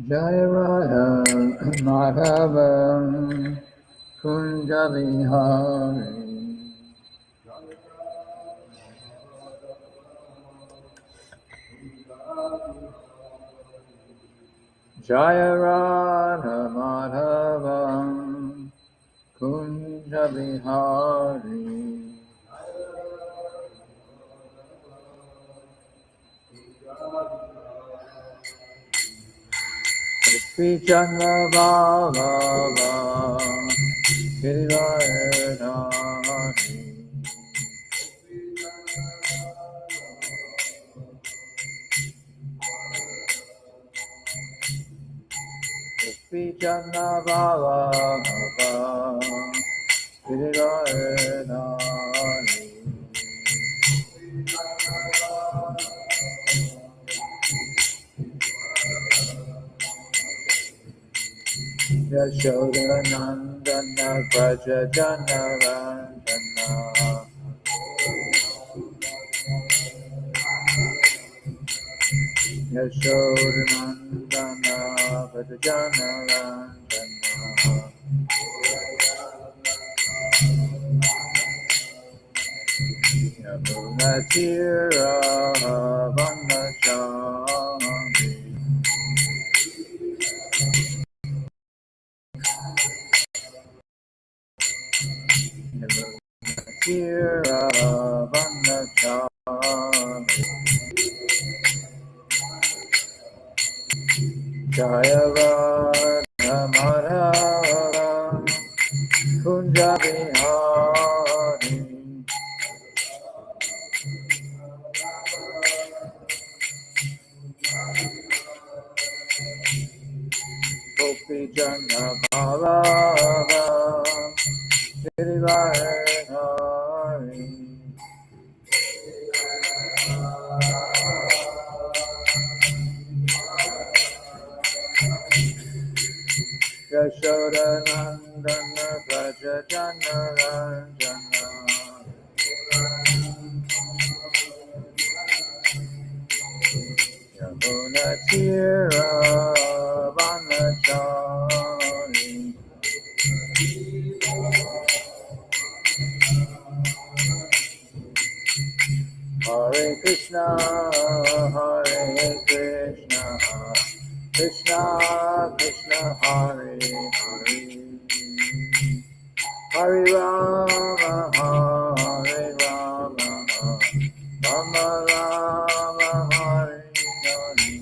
Jaya Radha Madhavam Kunja Vihari Jaya Radha Madhavam Kunja Vihari Sri Chandra Baba Giridhari Sri Chandra Baba Giridhari Yashoda Nandana Braja Jana Randana Yashoda Nandana Braja Jana Randana Yamuna Tira Vanachami Yamuna Tira Vanachami Jaya Radha Madhava Kunja Vihari Gopi Jana Ballava Giridhari Yashoda Nandana Braja Jana Randana Yamuna Tira Vanachari Hare Krishna Krishna Krishna Hare Hare Hare Rama Hare Rama Rama Rama Hare Hare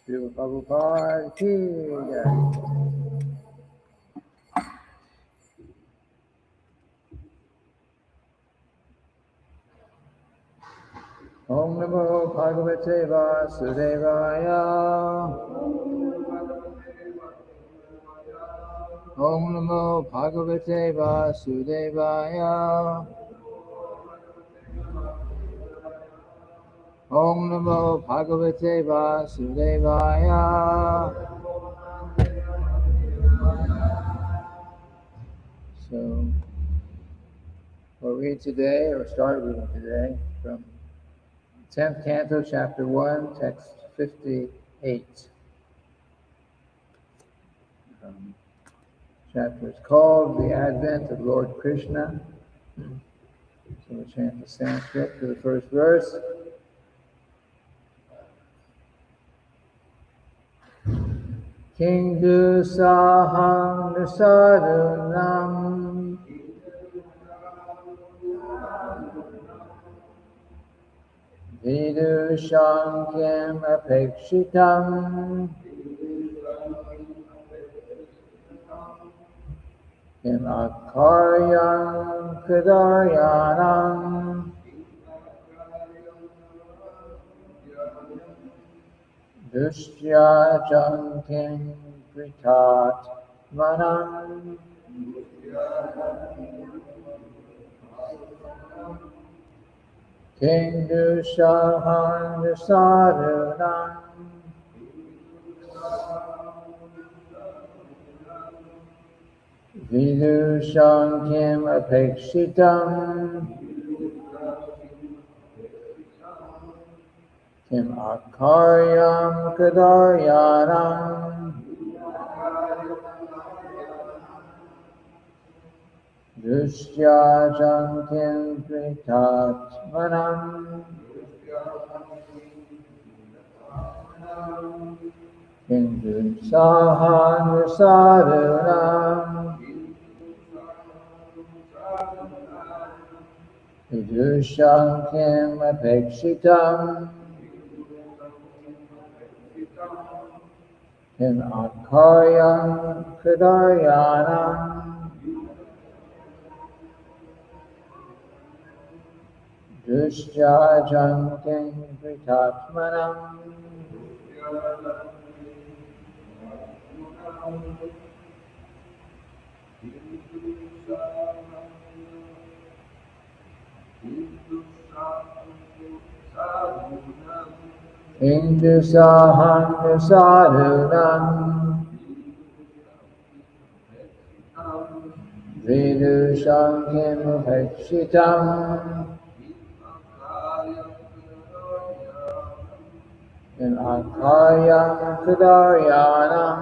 Srila Prabhupada ki jai. Om Namo Bhagavate Vasudevaya Om Namo Bhagavate Vasudevaya Om Namo Bhagavate Vasudevaya So, we'll read today, or start reading today, from 10th Canto, Chapter 1, Text 58. Chapter is called The Advent of Lord Krishna. So we'll chant the Sanskrit for the first verse. Kindu saham sadhunam vidusham kim apekshitam kim akaryam kadaryanam dushtya jankim pritat manam Kindusahan sadhunam Vidusham kim apekshitam Kim akaryam kadaryanam Dushyajam kim pritatmanam Kindusahan sadhunam Vidusham kim apekshitam Kim akaryam kadaryanam Dushyajam kim pritatmanam Indusahan sadhunam Vidusham kim apekshitam Kim akaryam kadaryanam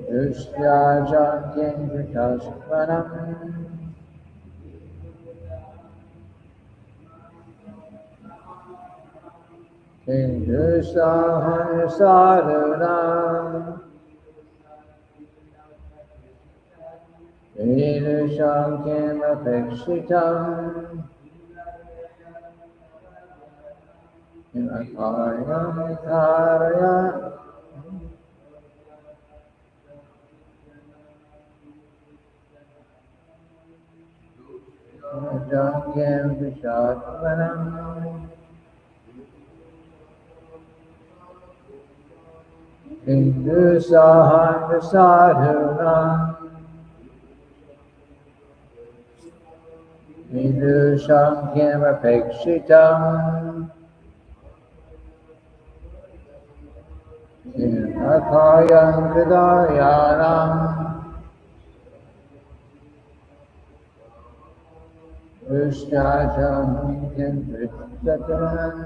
Dushyajam kim pritatmanam Kindusahan sadhunam Vidusham kim apekshitam Kim akaryam kadaryanam Dushyajam kim pritatmanam Indusahan sadhunam Vidusham kim apekshitam Kim akaryam kadaryanam Dushyajam kim pritatmanam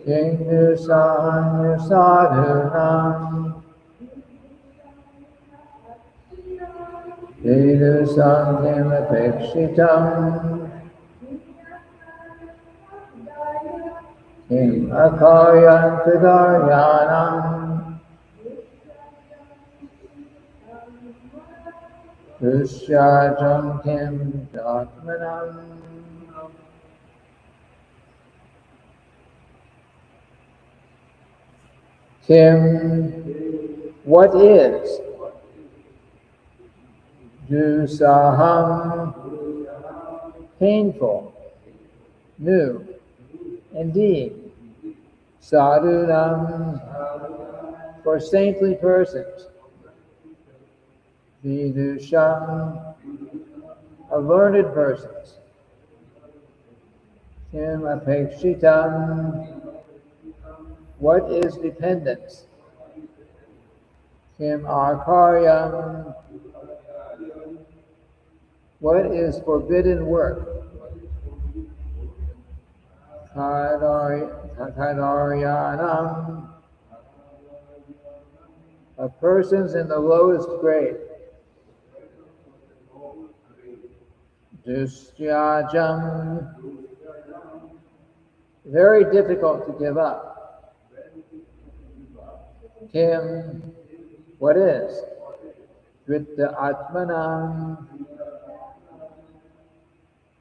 Kindusahan sadhunam Vidusham kim apekshitam Kim akaryam kadaryanam Dushyajam kim pritatmanam Kim, what is? Dusaham, painful, new, indeed. Sadhunam, for saintly persons. Vidusham, of learned persons. Kim apekshitam, what is dependence? Kim akaryam, what is forbidden work? Kadaryanam, of persons in the lowest grade. Dustyajam, very difficult to give up. Kim, what is? Dritta Atmanam,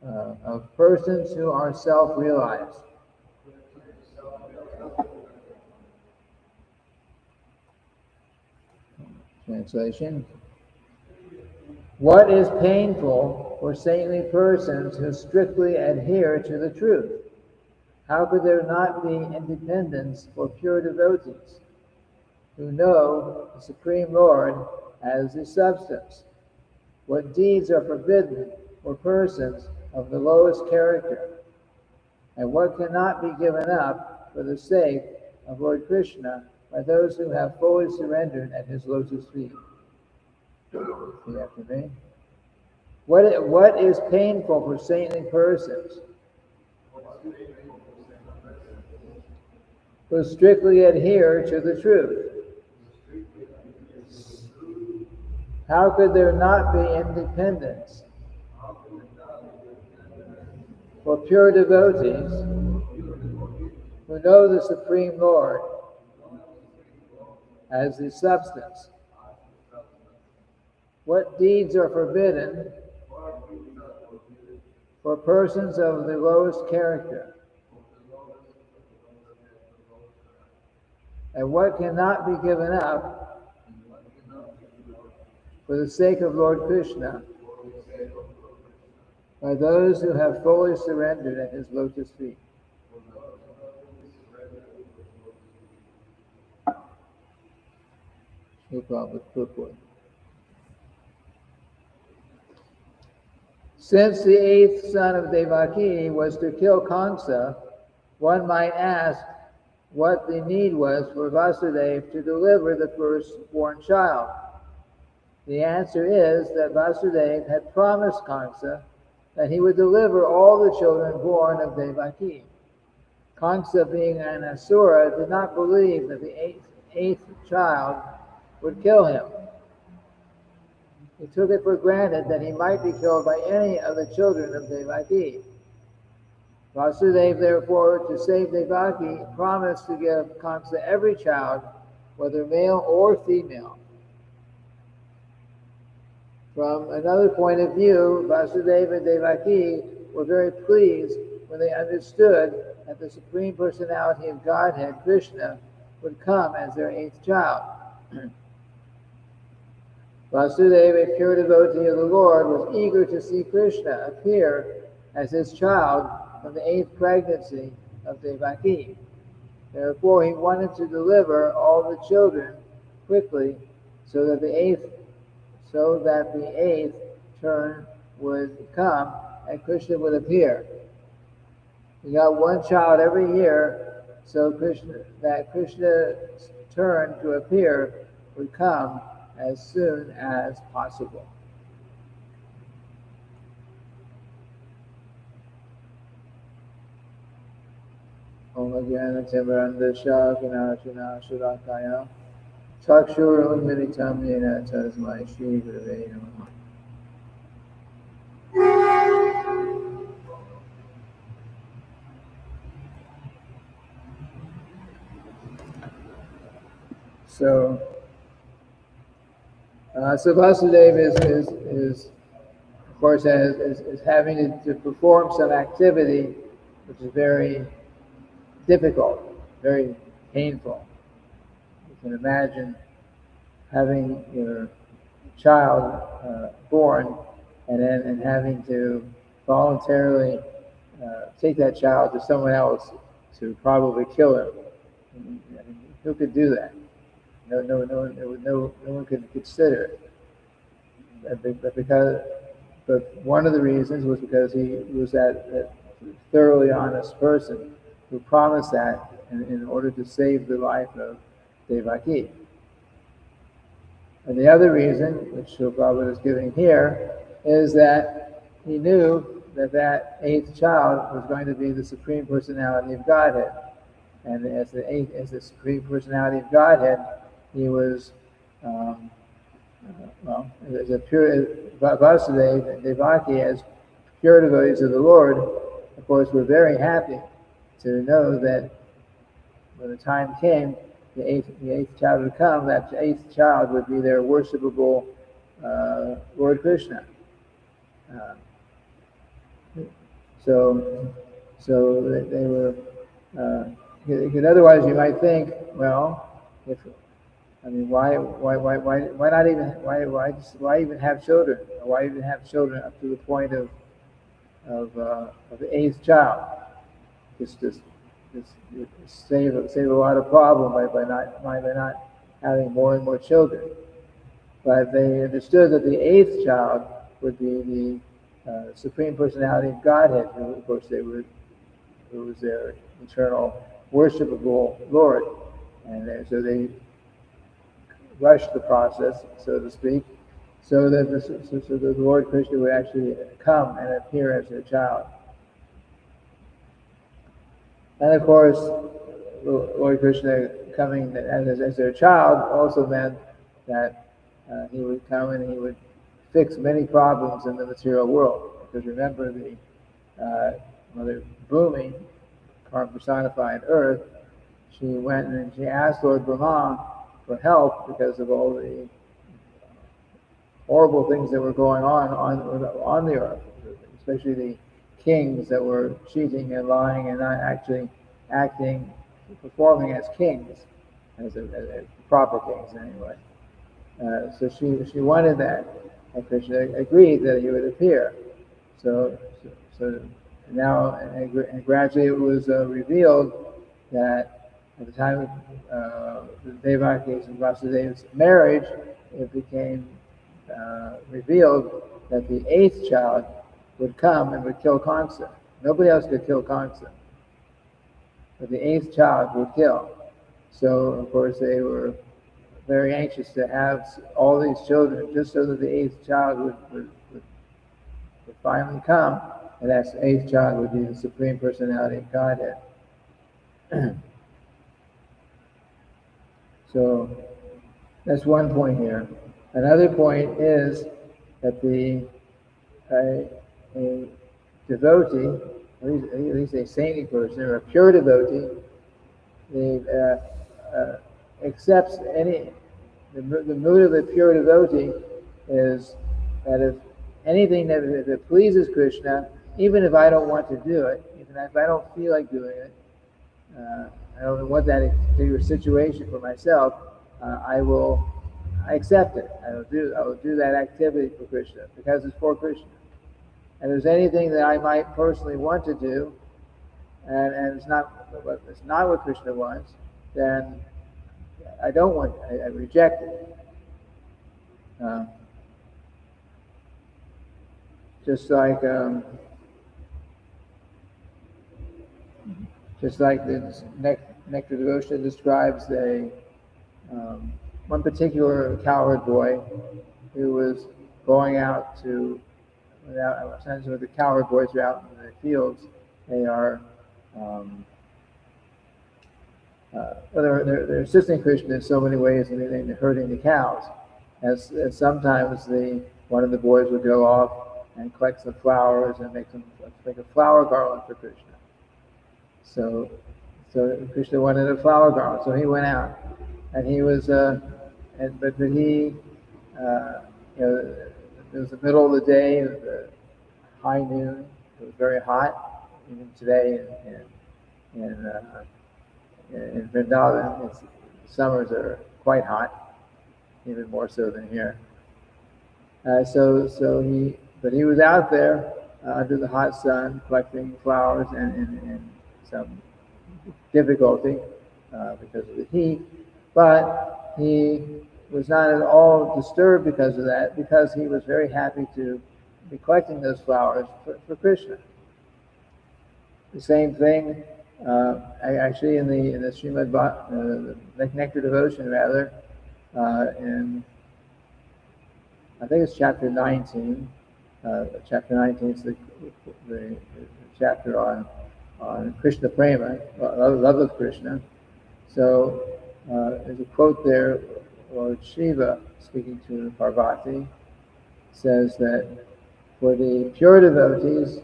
of persons who are self-realized. Translation. What is painful for saintly persons who strictly adhere to the truth? How could there not be independence for pure devotees? who know the Supreme Lord as the substance. What deeds are forbidden for persons of the lowest character, and what cannot be given up for the sake of Lord Krishna by those who have fully surrendered at his lotus feet. Repeat after me. What is painful for saintly persons who strictly adhere to the truth? How could there not be independence for pure devotees who know the Supreme Lord as the substance? What deeds are forbidden for persons of the lowest character? And what cannot be given up for the sake of Lord Krishna by those who have fully surrendered at his lotus feet? Since the eighth son of Devaki was to kill Kamsa, one might ask what the need was for Vasudeva to deliver the firstborn child. The answer is that Vasudeva had promised Kamsa that he would deliver all the children born of Devaki. Kamsa, being an asura, did not believe that the eighth child would kill him. He took it for granted that he might be killed by any of the children of Devaki. Vasudeva, therefore, to save Devaki, promised to give Kamsa every child, whether male or female. From another point of view, Vasudeva and Devaki were very pleased when they understood that the Supreme Personality of Godhead, Krishna, would come as their eighth child. Vasudeva, a pure devotee of the Lord, was eager to see Krishna appear as his child from the eighth pregnancy of Devaki. Therefore, he wanted to deliver all the children quickly so that the eighth turn would come and Krishna would appear. He got one child every year, so Krishna's turn to appear would come as soon as possible. Om Ajnana Timirandasya Vinashina Shurakaya Chakshur Unmilitam Yena Tasmai Shri Gurave Namaha. So Vasudeva is of course is having to perform some activity which is very difficult, very painful. You can imagine having your child born and having to voluntarily take that child to someone else to probably kill him. I mean, who could do that? No one could consider it. But one of the reasons was because he was that thoroughly honest person who promised that in order to save the life of Devaki. And the other reason, which Srila Prabhupada is giving here, is that he knew that eighth child was going to be the Supreme Personality of Godhead. And as the Supreme Personality of Godhead, he was, as a pure Vasudeva and Devaki, as pure devotees of the Lord, of course, were very happy to know that when the time came, the eighth child would come, that eighth child would be their worshipable Lord Krishna. So they were. Because otherwise, you might think, well, why even have children? Why even have children up to the point of the eighth child? Just save a lot of problem by not having more and more children. But they understood that the eighth child would be the Supreme Personality of Godhead, who, of course, who was their eternal worshipable Lord. And so they rushed the process, so to speak, so that the Lord Krishna would actually come and appear as their child. And of course, Lord Krishna coming as their child also meant that he would come and he would fix many problems in the material world. Because remember, the Mother Bhumi, personified Earth, she went and she asked Lord Brahma for help because of all the horrible things that were going on the Earth, especially the kings that were cheating and lying and not actually performing as kings, as proper kings anyway. So she wanted that, and Krishna agreed that he would appear. So now, and gradually it was revealed that at the time of Devaki's and Vasudeva's marriage, it became revealed that the eighth child would come and would kill Kamsa. Nobody else could kill Kamsa, but the eighth child would kill. So, of course, they were very anxious to have all these children, just so that the eighth child would finally come, and that eighth child would be the Supreme Personality of Godhead. So that's one point here. Another point is that a devotee, at least a saintly person or a pure devotee, accepts the mood of a pure devotee is that if anything that pleases Krishna, even if I don't want to do it, even if I don't feel like doing it, I don't want that particular situation for myself, I accept it. I will do that activity for Krishna because it's for Krishna. And if there's anything that I might personally want to do, and it's not what Krishna wants, then I don't want it. I reject it. Just like the Nectar Devotion describes one particular cowherd boy who was going out to, sometimes when the cowherd boys are out in the fields, they are they're assisting Krishna in so many ways, and they're herding the cows. As sometimes one of the boys would go off and collect some flowers and make a flower garland for Krishna. So Krishna wanted a flower garland, so he went out, and he was, it was the middle of the day, high noon. It was very hot, even today in Vrindavan. Summers are quite hot, even more so than here. But he was out there under the hot sun collecting flowers and in some difficulty because of the heat, but he was not at all disturbed because of that, because he was very happy to be collecting those flowers for Krishna. The same thing, actually, in the Srimad-bhagavatam Nectar Devotion, rather, in I think it's chapter 19. Chapter 19 is the chapter on Krishna Prema, love of Krishna. So there's a quote there. Lord Shiva, speaking to Parvati, says that for the pure devotees,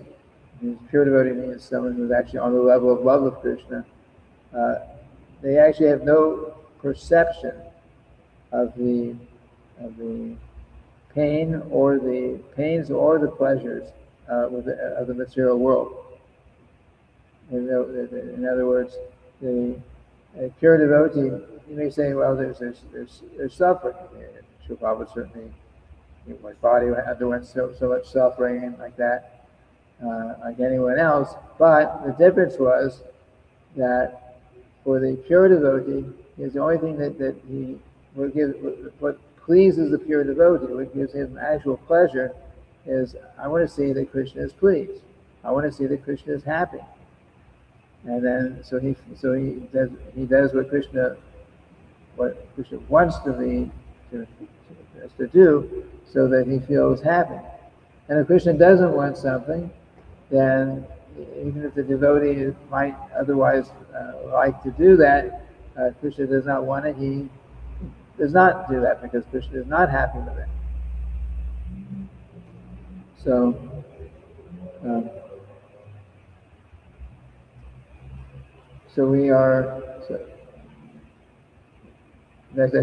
pure devotee means someone who's actually on the level of love of Krishna, they actually have no perception of the pains or the pleasures of the material world. In other words, a pure devotee, you may say, well, there's suffering. Srila Prabhupada certainly, my body underwent so much suffering and like that, like anyone else. But the difference was that for the pure devotee, the only thing that what pleases the pure devotee, what gives him actual pleasure, is I want to see that Krishna is pleased. I want to see that Krishna is happy. And then so he does what Krishna wants to do, so that he feels happy. And if Krishna doesn't want something, then even if the devotee might otherwise like to do that, Krishna does not want it. He does not do that because Krishna is not happy with it. So, we are. So that's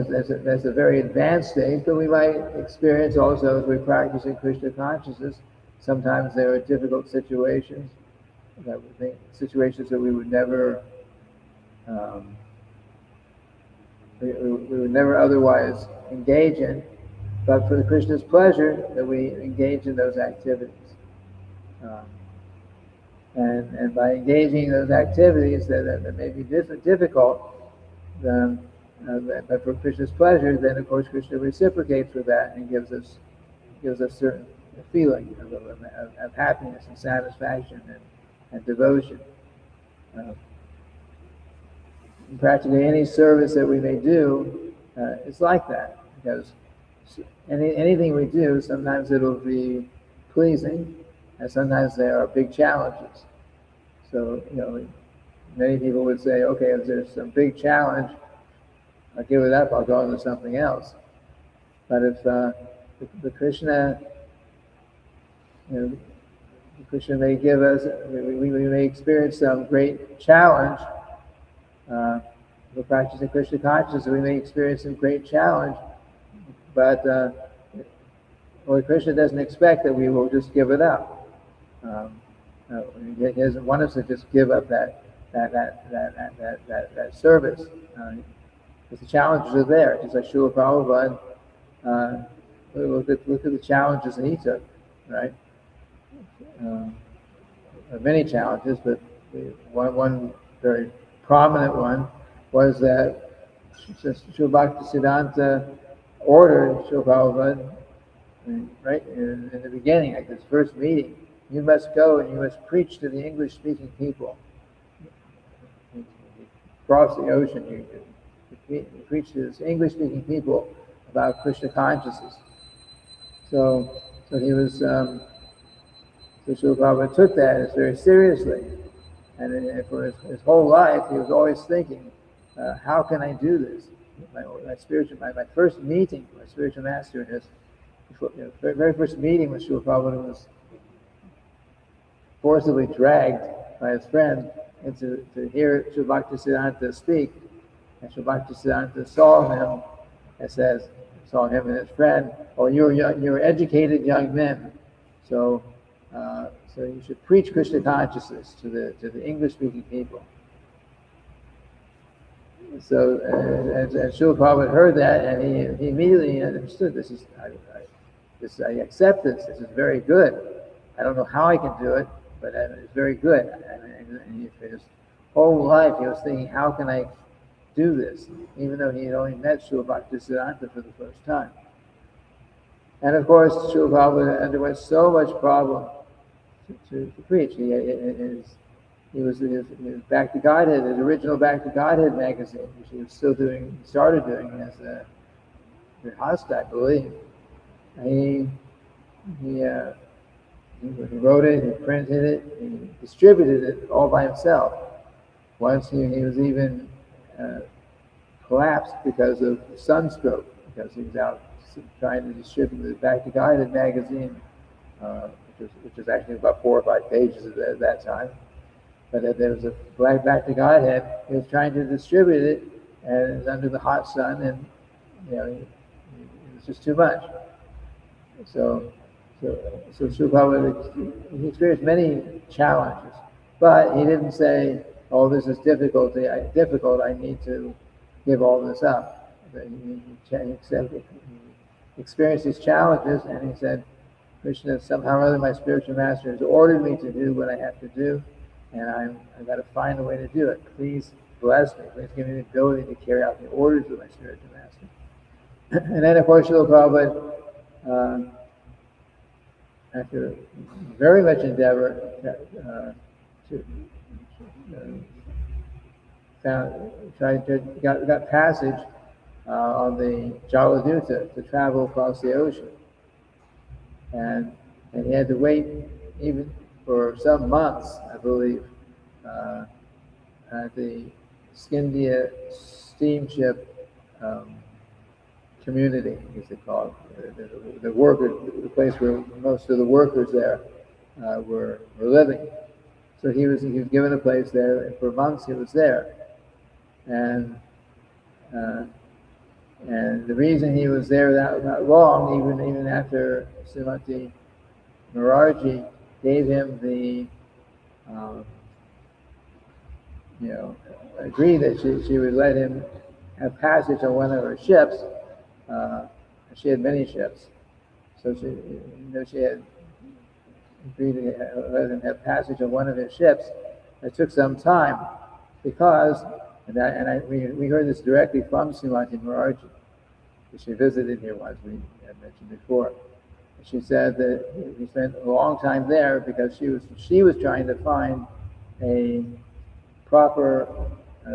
a very advanced stage, but we might experience also as we practice in Krishna consciousness. Sometimes there are difficult situations that we would never we would never otherwise engage in, but for the Krishna's pleasure that we engage in those activities. And by engaging in those activities that may be difficult, but for Krishna's pleasure, then of course Krishna reciprocates with that and gives us certain feeling of happiness and satisfaction and devotion. Practically any service that we may do is like that, because anything we do, sometimes it'll be pleasing, and sometimes there are big challenges. So, many people would say, okay, if there's some big challenge, I'll give it up, I'll go into something else. But if the Krishna, Krishna may give us, we may experience some great challenge. We're practicing Krishna consciousness, we may experience some great challenge, but Krishna doesn't expect that we will just give it up. He doesn't want us to just give up that service. Because the challenges are there. Just like Srila Prabhupada, look at the challenges that he took, right? There are many challenges, but one very prominent one was that Srila Bhaktisiddhanta ordered Srila Prabhupada, right in the beginning, like this first meeting, you must go and you must preach to the English-speaking people. Across the ocean, you preach to the English-speaking people about Krishna consciousness. So he was. So Srila Prabhupada took that very seriously, and for his whole life, he was always thinking, "How can I do this?" My first meeting with my spiritual master, in his very first meeting with Srila Prabhupada, was forcibly dragged by his friend to hear Srila Bhaktisiddhanta speak. And Srila Bhaktisiddhanta saw him and his friend, "Oh, you're educated young men, so you should preach Krishna consciousness to the English-speaking people." So, and Srila Prabhupada heard that, and he immediately understood, I accept this. This is very good. I don't know how I can do it, but it's very good. And for his whole life, he was thinking, how can I do this? Even though he had only met Srila Bhaktisiddhanta for the first time. And of course, Srila Prabhupada underwent so much problem to preach. He was Back to Godhead, his original Back to Godhead magazine, which he was started doing as a Hasta, I believe. He wrote it, he printed it, he distributed it all by himself. Once he was even collapsed because of sunstroke, because he was out trying to distribute the Back to Godhead magazine, which was actually about 4 or 5 pages at that time. But there was a Back to Godhead. He was trying to distribute it, and it was under the hot sun, and it was just too much. So Srila Prabhupada, he experienced many challenges, but he didn't say, "Oh, this is difficult. I need to give all this up." He experienced these challenges, and he said, "Krishna, somehow or other, my spiritual master has ordered me to do what I have to do, and I've got to find a way to do it. Please bless me. Please give me the ability to carry out the orders of my spiritual master." And then, of course, Srila Prabhupada, after very much endeavor, got passage on the Jaladuta to travel across the ocean, and he had to wait even for some months, I believe, at the Scindia steamship community, as they call it, the place where most of the workers there were living. So he was given a place there, and for months he was there, and the reason he was there that long, even after Srimati Maraji gave him the agreed that she would let him have passage on one of her ships. She had many ships, so she had agreed to let him have passage on one of his ships. It took some time because, we heard this directly from Srimati Maraji, because she visited here once, we had mentioned before. She said that he spent a long time there because she was trying to find a proper,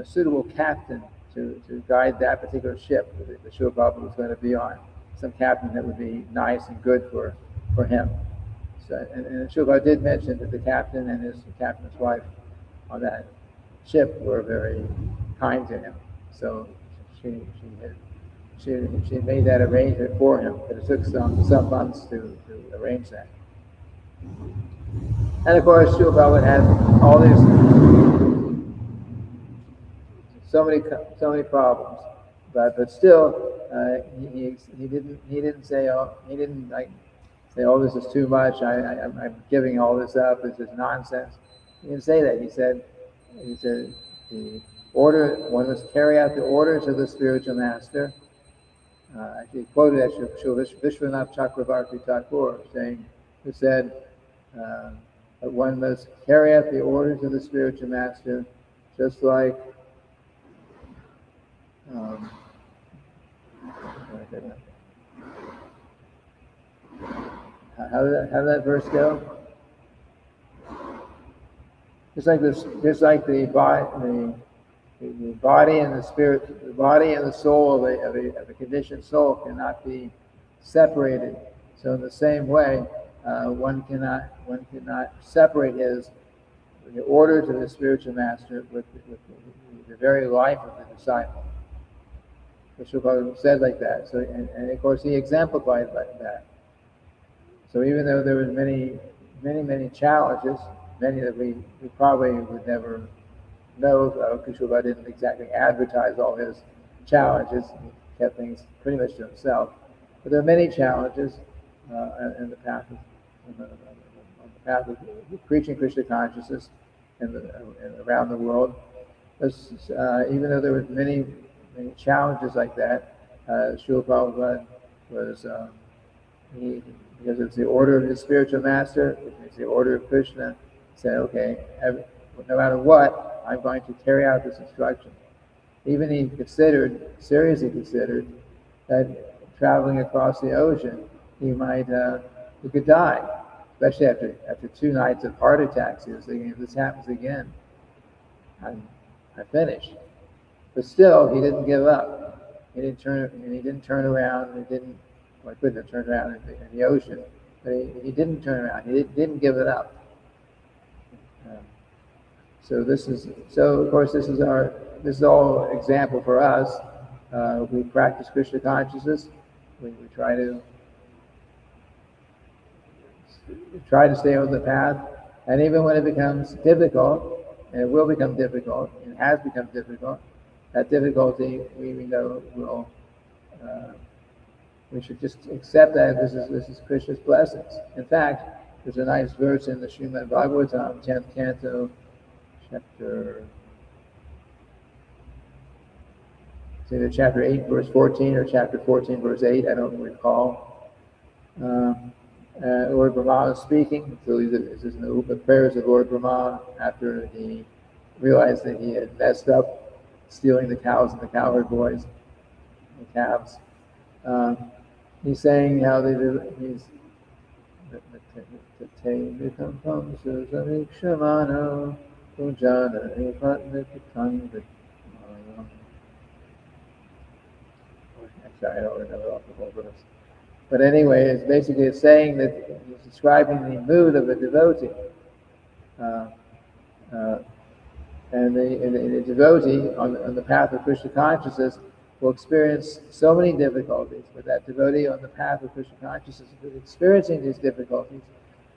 suitable captain to guide that particular ship that the Srila Prabhupada was going to be on. Some captain that would be nice and good for him. So, and Srila Prabhupada did mention that the captain and the captain's wife on that ship were very kind to him. So she made that arrangement for him, but it took some months to arrange that. And of course, Srila Prabhupada had all these so many problems, but still he didn't say this is too much. I'm giving all this up. This is nonsense. He didn't say that. He said the one must carry out the orders of the spiritual master. He quoted actually Vishwanath Chakravarti Thakur who said that one must carry out the orders of the spiritual master, just like how did that verse go? Just like the body and the spirit, the body and the soul of a conditioned soul cannot be separated. So in the same way, one cannot separate the orders of the spiritual master with the very life of the disciple. Srila said like that. So and of course he exemplified like that. So even though there were many challenges, many that we probably would never know, because Srila didn't exactly advertise all his challenges. He kept things pretty much to himself. But there are many challenges in the path of preaching Krishna consciousness and around the world. Even though there were many challenges like that, Srila Prabhupada was because it's the order of his spiritual master, which is the order of Krishna, said, okay, no matter what, I'm going to carry out this instruction. Even he seriously considered that traveling across the ocean, he could die, especially after 2 nights of heart attacks. He was thinking, if this happens again, I'm finished. But still, he didn't give up. He didn't turn around. He couldn't have turned around in the ocean, but he didn't turn around. He didn't give it up. So of course this is all example for us. We practice Krishna consciousness. We try to stay on the path, and even when it becomes difficult, and it will become difficult, and has become difficult, that difficulty we know will. We should just accept that this is Krishna's blessings. In fact, there's a nice verse in the Srimad-bhagavatam 10th canto, it's either chapter 8 verse 14 or chapter 14 verse 8, I don't recall. Lord Brahma is speaking. So this is the prayers of Lord Brahma after he realized that he had messed up stealing the cows and the cowherd boys and calves. He's saying how he's sorry, I don't remember off the whole verse. But anyway, it's saying that he's describing the mood of a devotee. Uh, uh, and the devotee on the path of Krishna consciousness will experience so many difficulties. But that devotee on the path of Krishna consciousness is experiencing these difficulties.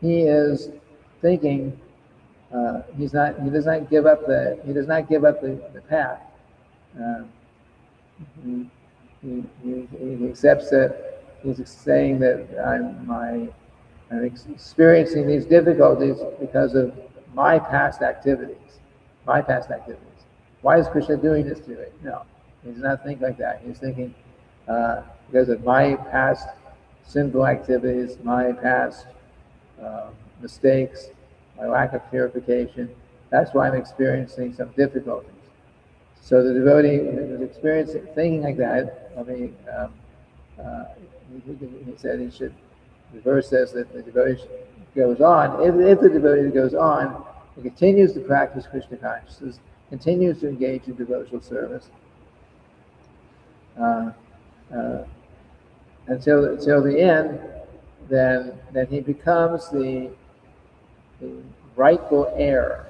He is thinking. He does not give up the path. He accepts that. He's saying that I'm experiencing these difficulties because of my past activities. Why is Krishna doing this to me? No, he does not think like that. He's thinking because of my past sinful activities, my past mistakes, my lack of purification. That's why I'm experiencing some difficulties. So the devotee is thinking like that. He said he should. The verse says that the devotee goes on. If the devotee goes on, he continues to practice Krishna consciousness, continues to engage in devotional service until the end. Then he becomes the rightful heir.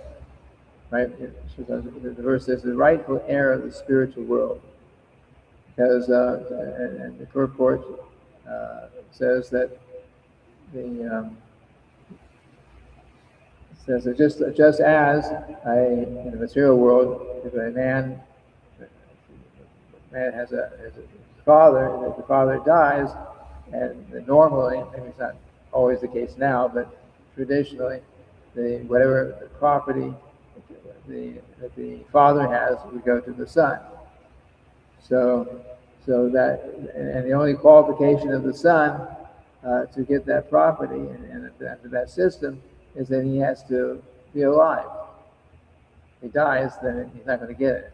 Right? The verse says the rightful heir of the spiritual world, because and the purport says that says that just as in the material world, if a man has a father, if the father dies, and normally, maybe it's not always the case now, but traditionally, whatever the property that the father has would go to the son. So that, and the only qualification of the son to get that property and after that system is that he has to be alive. If he dies, then he's not going to get it.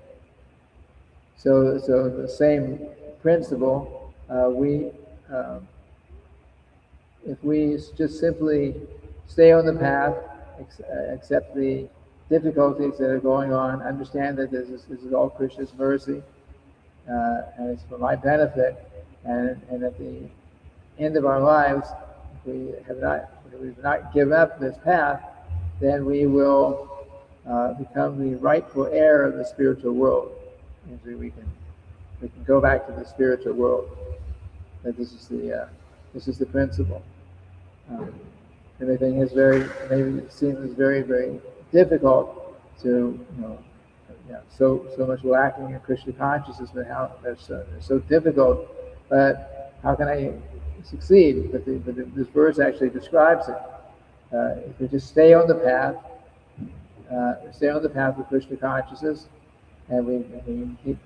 So the same principle, if we just simply stay on the path, accept the difficulties that are going on, understand that this is all Krishna's mercy, and it's for my benefit, and at the end of our lives, if we've not given up this path, then we will become the rightful heir of the spiritual world. Usually we can go back to the spiritual world. That this is the principle. Everything is maybe seems very, very difficult to so much lacking in Krishna consciousness, but how that's so difficult. But how can I succeed? But this verse actually describes it. If we just stay on the path of Krishna consciousness, and we keep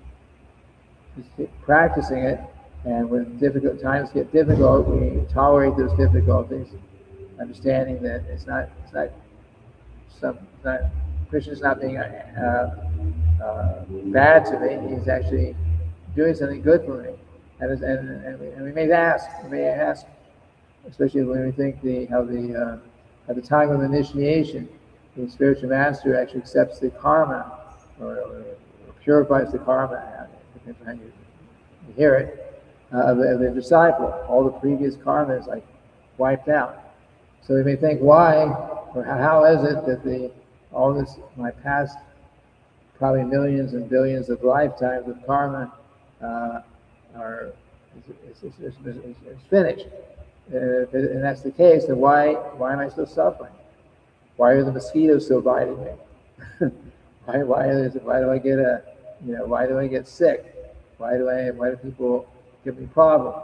practicing it, and when difficult times get difficult, we tolerate those difficulties, understanding that Krishna's not being bad to me. He's actually doing something good for me. And we may ask, especially when we think at the time of initiation, the spiritual master actually accepts the karma or purifies the karma, depends on how you hear it, of the disciple. All the previous karma is like wiped out. So we may think, why or how is it that all this, my past probably millions and billions of lifetimes of karma is finished? And that's the case, then why am I still suffering? Why are the mosquitoes so biting me? why do I get sick? Why do people give me problems?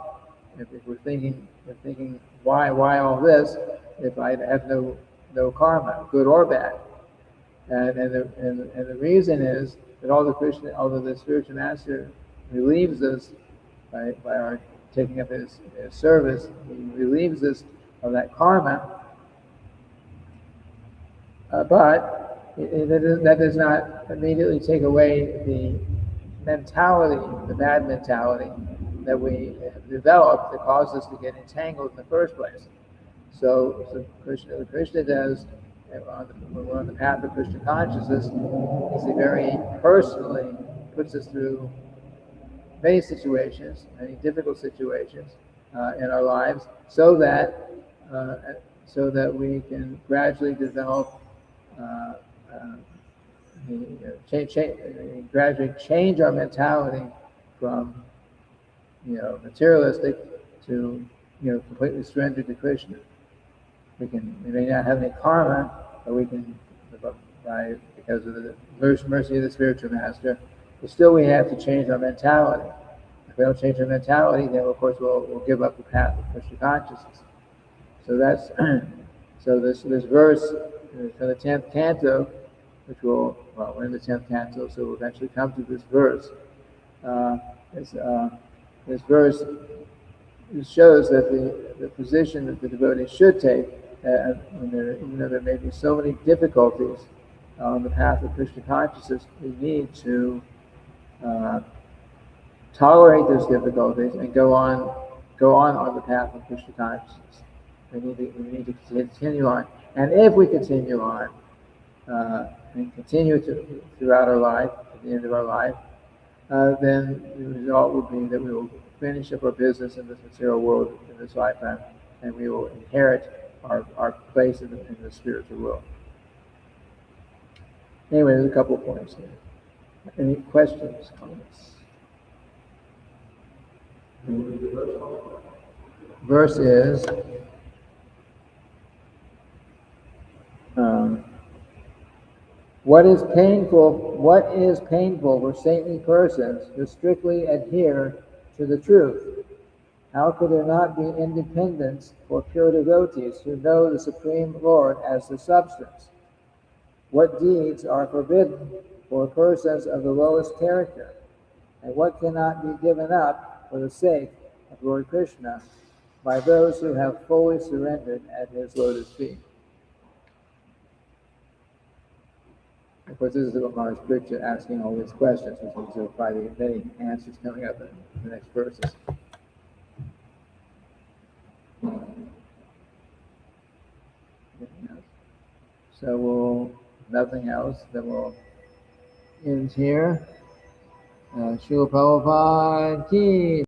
If we're thinking why all this if I have no karma, good or bad? And the reason is that although the spiritual master relieves us by our taking up his service, he relieves us of that karma, but that does not immediately take away the mentality, the bad mentality that we have developed that cause us to get entangled in the first place. So Krishna does, when we're on the path of Krishna consciousness, is he very personally puts us through many situations, many difficult situations in our lives, so that we can gradually develop, gradually change our mentality from materialistic to completely surrendered to Krishna. We may not have any karma, but we can, because of the mercy of the spiritual master, but still we have to change our mentality. If we don't change our mentality, then of course we'll give up the path of Krishna consciousness. So that's this verse from the 10th canto, which we're in the 10th canto, so we'll eventually come to this verse. This verse shows that the position that the devotee should take, even though there may be so many difficulties on the path of Krishna consciousness, we need to tolerate those difficulties and go on the path of Krishna consciousness. We need to continue on, and if we continue on and continue throughout our life, at the end of our life, then the result will be that we will finish up our business in this material world in this lifetime, and we will inherit our place in the spiritual world. Anyway, there's a couple of points here. Any questions, comments? Verse is what is painful for saintly persons who strictly adhere to the truth? How could there not be independence for pure devotees who know the Supreme Lord as the substance? What deeds are forbidden for persons of the lowest character? And what cannot be given up for the sake of Lord Krishna by those who have fully surrendered at his lotus feet? Of course, this is what Maharaj Pritchett asking all these questions, which will probably be many answers coming up in the next verses. So nothing else, then we'll end here. Srila Prabhupada ki